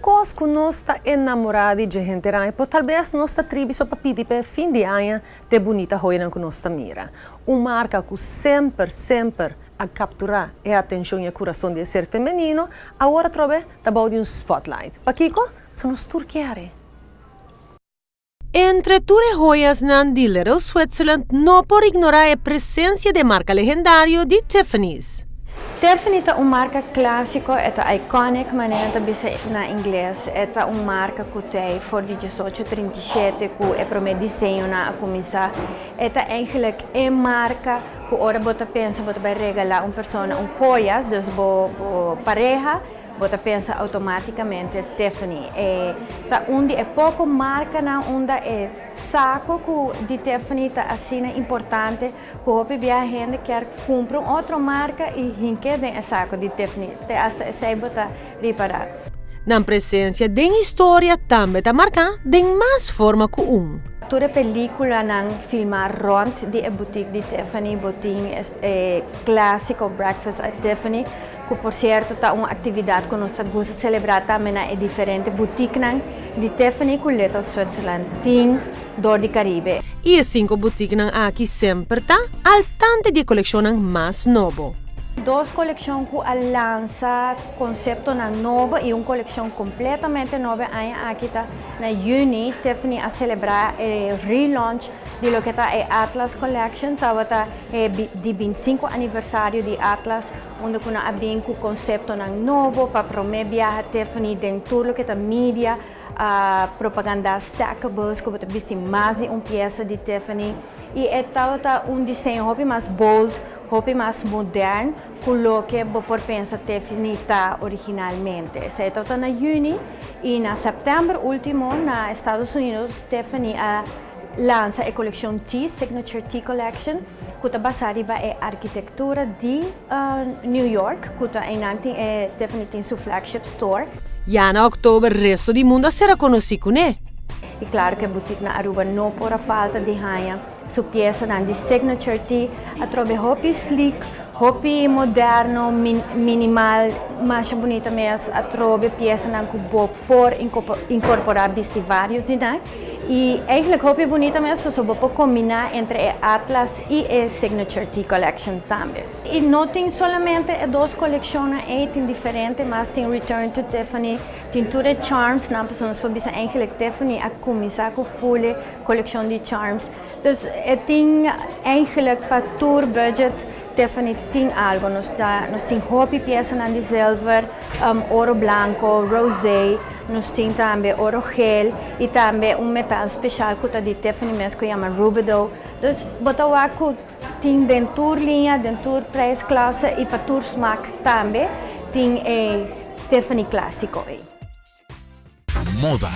coisa que nós está enamorado de gente ranha, por talvez nós está tribo só para pedir para fim de ano de bonita joia que nós está mira. Marca que sempre a capturar a atenção e o coração de ser feminino, agora trove da de spotlight. Para Kiko, são os turqueare. Entre ture joias nan de Little Switzerland, não por ignorar a presença de marca legendário de Tiffany's. Tiffany é uma marca clássica, é iconic, mas na inglês. É uma marca que tem for de 1837, que é para o desenho a começar. É eigenlijk uma marca que ora você pensa, você vai regalar uma pessoa joias, então pareja, você pensa automaticamente Tiffany. Onde é pouco marca, onde é saco de Tiffany está assim importante, que a gente quer comprar outra marca e quer saco de Tiffany, até se botar reparar. Na presença de história também está marcada de mais forma que Toda película não filmar rond de boutique de Tiffany, boutique clássico Breakfast at Tiffany, que por certo está uma atividade que nós gostamos de celebrar também é diferente boutique de Tiffany com Little Switzerland, tem dor de Caribe. E as 5 boutiques aqui sempre está al tanto de coleção mais nova. Duas coleções que lança conceito novo e uma coleção completamente nova aqui está na Juni. Tiffany a celebrar o relaunch de lo que está Atlas Collection, está de 25 aniversário de Atlas, onde kuna abrir com conceito novo para promover a Tiffany dentro do que está mídia, propaganda stackables, que você viste mais de uma peça de Tiffany e está desenho mais bold, mais moderno, com que você pensa Tiffany está originalmente. Se está na Juni e na setembro último, na Estados Unidos, Tiffany lança a coleção T, Signature T Collection, que está baseada em arquitetura de New York, que está Tiffany tem seu flagship store. Já na outubro, o resto do mundo será conhecido com ele. E claro que a boutique na Aruba não por falta de ranha. Sua peça de Signature T, a trobe hobby sleek, hobby moderno, minimal, mais bonita mesmo. A trobe peça que por incorporar vários e eigenlijk hobby bonita mesmo, você pode combinar entre a Atlas e a Signature T Collection também. E não tem somente duas coleções, tem diferentes, mas tem Return to Tiffany, tem tudo Charms, não pessoas podem dizer eigenlijk Tiffany a começar com full coleção de Charms. Então, tem eigenlijk para tour budget Tiffany tem algo, nós temos hobby peças de silver, ouro branco, rosé, nós temos também ouro gel e também metal especial que de Tiffany mesmo que chama Rubido. Então, botawaku tem dentro linha, dentro preço classe e para tour smack também tem Tiffany clássico. Moda.